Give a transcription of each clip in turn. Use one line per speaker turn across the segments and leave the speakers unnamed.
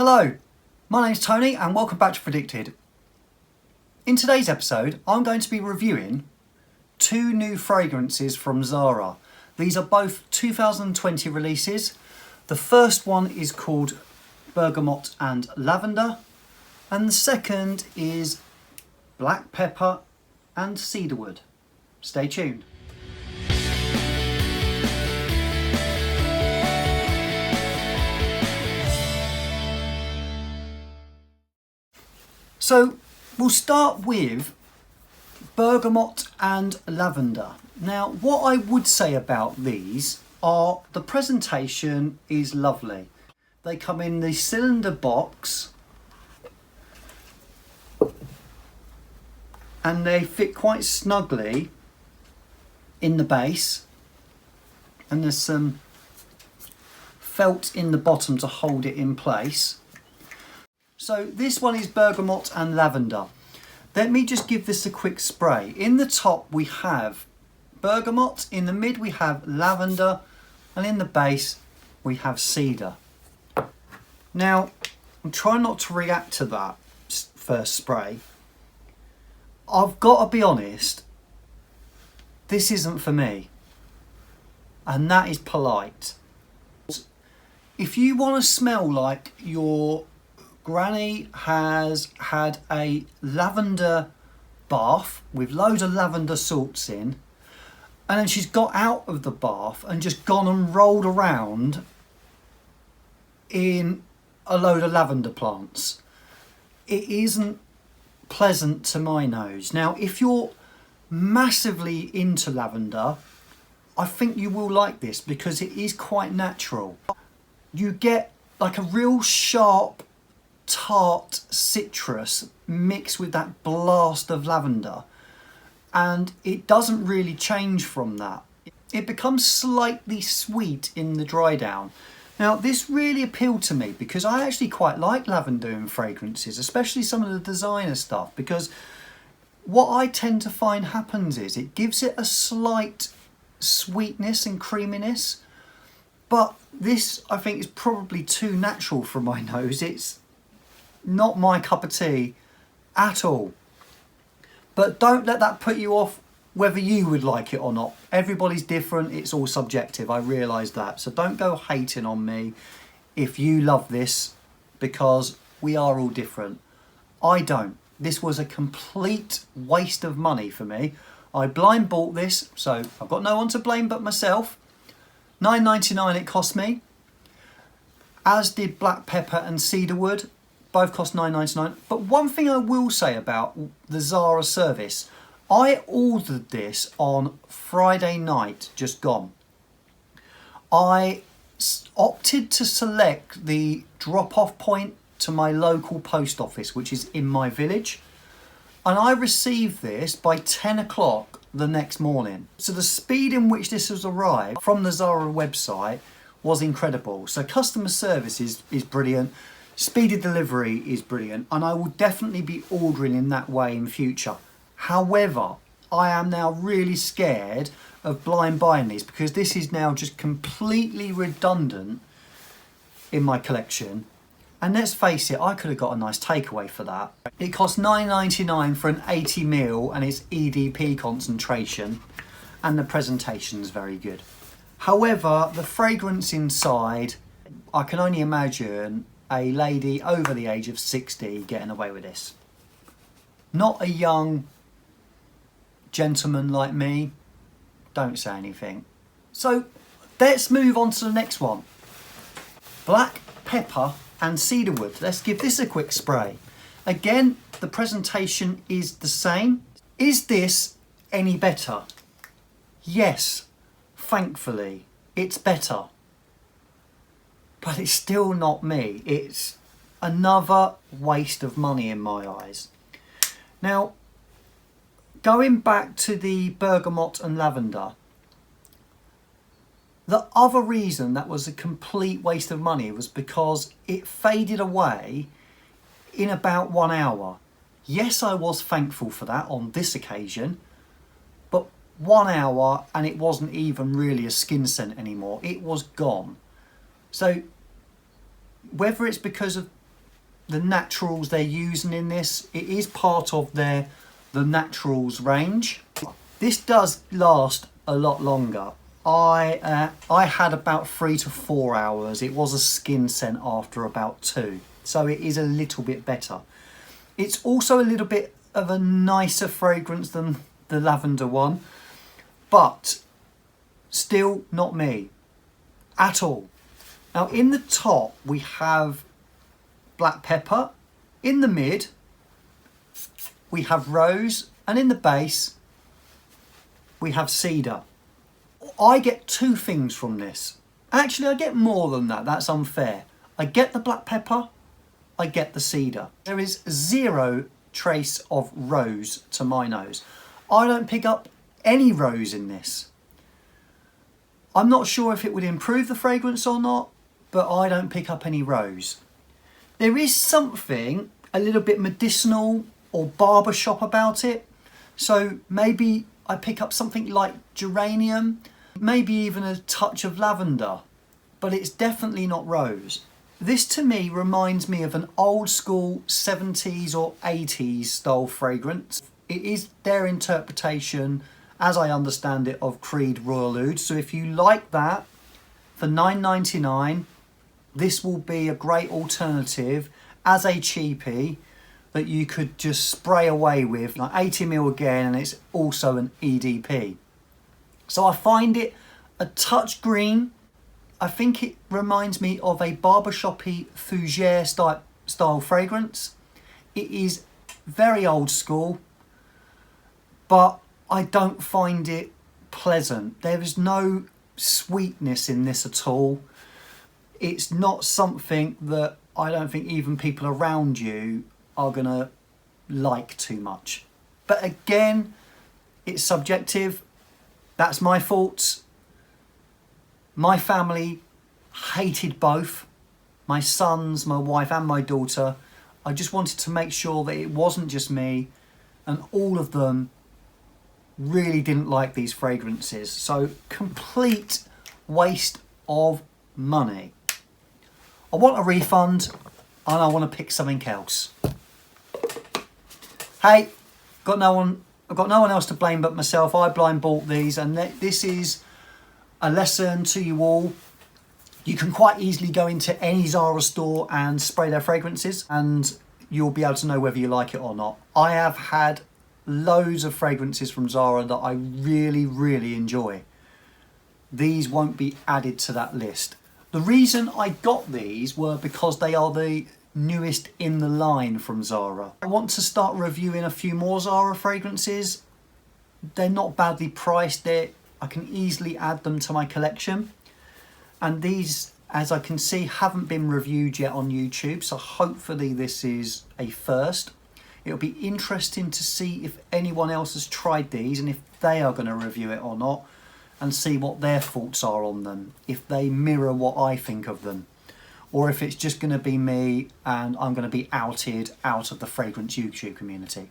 Hello, my name's Tony and welcome back to Predicted. In today's episode, I'm going to be reviewing two new fragrances from Zara. These are both 2020 releases. The first one is called Bergamot and Lavender, and the second is Black Pepper and Cedarwood. Stay tuned. So we'll start with Bergamot and Lavender. Now, what I would say about these are the presentation is lovely. They come in the cylinder box and they fit quite snugly in the base, and there's some felt in the bottom to hold it in place. So this one is Bergamot and Lavender. Let me just give this a quick spray. In the top we have Bergamot, in the mid we have Lavender, and in the base we have Cedar. Now, I'm trying not to react to that first spray. I've got to be honest, this isn't for me, and that is polite. If you want to smell like your Granny has had a lavender bath with loads of lavender salts in, and then she's got out of the bath and just gone and rolled around in a load of lavender plants, it isn't pleasant to my nose. Now, if you're massively into lavender, I think you will like this because it is quite natural. You get like a real sharp tart citrus mixed with that blast of lavender, and it doesn't really change from that. It becomes slightly sweet in the dry down. Now, this really appealed to me because I actually quite like lavender in fragrances, especially some of the designer stuff, because what I tend to find happens is it gives it a slight sweetness and creaminess, but this I think is probably too natural for my nose. It's not my cup of tea at all. But don't let that put you off whether you would like it or not. Everybody's different, it's all subjective, I realise that. So don't go hating on me if you love this, because we are all different. I don't. This was a complete waste of money for me. I blind bought this, so I've got no one to blame but myself. $9.99 it cost me, as did Black Pepper and Cedarwood. Both cost $9.99. But one thing I will say about the Zara service, I ordered this on Friday night, just gone. I opted to select the drop-off point to my local post office, which is in my village. And I received this by 10 o'clock the next morning. So the speed in which this has arrived from the Zara website was incredible. So customer service is brilliant. Speedy delivery is brilliant, and I will definitely be ordering in that way in future. However, I am now really scared of blind buying these because this is now just completely redundant in my collection. And let's face it, I could have got a nice takeaway for that. It costs $9.99 for an 80ml and it's EDP concentration, and the presentation's very good. However, the fragrance inside, I can only imagine a lady over the age of 60 getting away with this. Not a young gentleman like me. Don't say anything. So let's move on to the next one. Black Pepper and Cedarwood. Let's give this a quick spray. Again, the presentation is the same. Is this any better? Yes, thankfully, it's better. But it's still not me. It's another waste of money in my eyes. Now, going back to the Bergamot and Lavender, the other reason that was a complete waste of money was because it faded away in about 1 hour. Yes, I was thankful for that on this occasion, but 1 hour and it wasn't even really a skin scent anymore. It was gone. So whether it's because of the naturals they're using in this. It is part of the naturals range. This does last a lot longer. I had about 3 to 4 hours. It was a skin scent after about 2, so it is a little bit better. It's also a little bit of a nicer fragrance than the lavender one, but still not me at all. Now in the top we have black pepper, in the mid we have rose, and in the base we have cedar. I get 2 things from this. Actually, I get more than that. That's unfair. I get the black pepper, I get the cedar. There is 0 trace of rose to my nose. I don't pick up any rose in this. I'm not sure if it would improve the fragrance or not, but I don't pick up any rose. There is something a little bit medicinal or barbershop about it. So maybe I pick up something like geranium, maybe even a touch of lavender, but it's definitely not rose. This to me reminds me of an old school 70s or 80s style fragrance. It is their interpretation, as I understand it, of Creed Royal Oud. So if you like that, for $9.99, this will be a great alternative as a cheapie that you could just spray away with, like 80ml again, and it's also an EDP. So I find it a touch green. I think it reminds me of a barbershoppy fougere style fragrance. It is very old school, but I don't find it pleasant. There is no sweetness in this at all. It's not something that I don't think even people around you are gonna like too much. But again, it's subjective. That's my fault. My family hated both. My sons, my wife and my daughter. I just wanted to make sure that it wasn't just me, and all of them really didn't like these fragrances. So complete waste of money. I want a refund and I want to pick something else. Hey, I've got no one else to blame but myself. I blind bought these, and this is a lesson to you all. You can quite easily go into any Zara store and spray their fragrances, and you'll be able to know whether you like it or not. I have had loads of fragrances from Zara that I really, really enjoy. These won't be added to that list. The reason I got these were because they are the newest in the line from Zara. I want to start reviewing a few more Zara fragrances. They're not badly priced. I can easily add them to my collection. And these, as I can see, haven't been reviewed yet on YouTube, so hopefully this is a first. It'll be interesting to see if anyone else has tried these and if they are going to review it or not, and see what their thoughts are on them, if they mirror what I think of them, or if it's just going to be me and I'm going to be outed out of the fragrance YouTube community.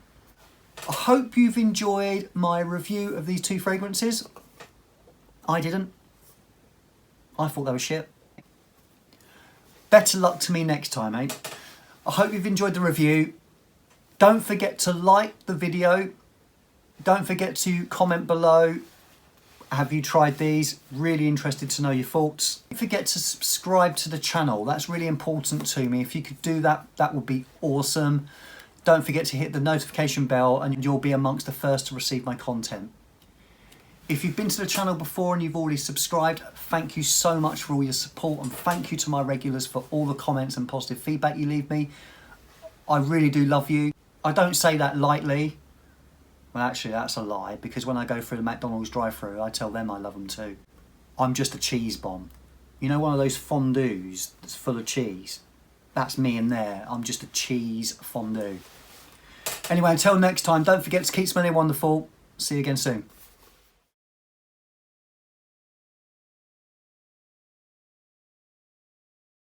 I hope you've enjoyed my review of these 2 fragrances. I didn't. I thought they were shit. Better luck to me next time, eh? I hope you've enjoyed the review. Don't forget to like the video. Don't forget to comment below. Have you tried these? Really interested to know your thoughts. Don't forget to subscribe to the channel. That's really important to me. If you could do that, that would be awesome. Don't forget to hit the notification bell and you'll be amongst the first to receive my content. If you've been to the channel before and you've already subscribed, thank you so much for all your support, and thank you to my regulars for all the comments and positive feedback you leave me. I really do love you. I don't say that lightly. Well, actually, that's a lie, because when I go through the McDonald's drive-thru, I tell them I love them too. I'm just a cheese bomb. You know, one of those fondues that's full of cheese? That's me in there. I'm just a cheese fondue. Anyway, until next time, don't forget to keep smelling wonderful. See you again soon.